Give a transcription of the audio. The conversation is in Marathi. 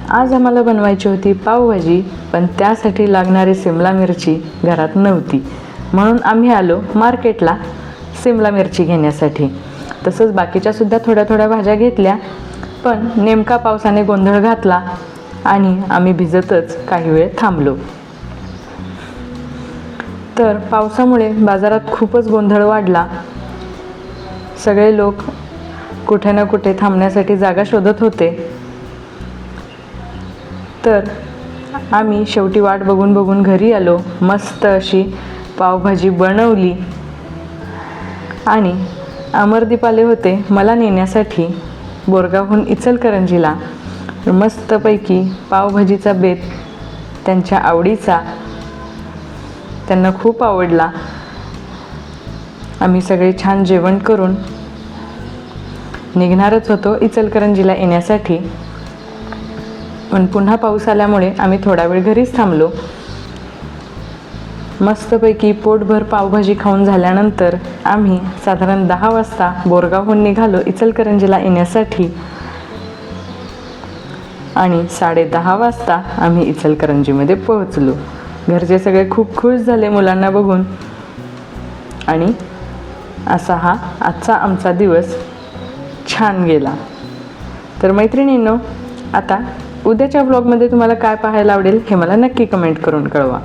आज आम्हाला बनवायची होती पावभाजी, पण त्यासाठी लागणारी सिमला मिरची घरात नव्हती, म्हणून आम्ही आलो मार्केटला सिमला मिरची घेण्यासाठी. तसंच बाकीच्यासुद्धा थोड्या थोड्या भाज्या घेतल्या, पण नेमका पावसाने गोंधळ घातला आणि आम्ही भिजतच काही वेळ थांबलो. तर पावसामुळे बाजारात खूपच गोंधळ वाढला. सगळे लोक कुठे ना कुठे थांबण्यासाठी जागा शोधत होते. तर आम्ही शेवटी वाट बघून बघून घरी आलो. मस्त अशी पावभाजी बनवली आणि अमरदीप आले होते मला नेण्यासाठी बोरगावहून इचलकरंजीला. मस्तपैकी पावभाजीचा बेत त्यांच्या आवडीचा, त्यांना खूप आवडला. आम्ही सगळे छान जेवण करून निघणारच होतो इचलकरंजीला येण्यासाठी, पण पुन्हा पाऊस आल्यामुळे आम्ही थोडा वेळ घरीच थांबलो. मस्तपैकी पोटभर पावभाजी खाऊन झाल्यानंतर आम्ही साधारण 10 वाजता बोरगावहून निघालो इचलकरंजीला येण्यासाठी आणि 10:30 वाजता आम्ही इचलकरंजीमध्ये पोहोचलो. घरचे सगळे खूप खुश झाले मुलांना बघून आणि असा हा आजचा आमचा दिवस छान गेला. तर मैत्रिणींनो, आता उद्याच्या ब्लॉगमध्ये तुम्हाला काय पाहायला आवडेल हे मला नक्की कमेंट करून कळवा.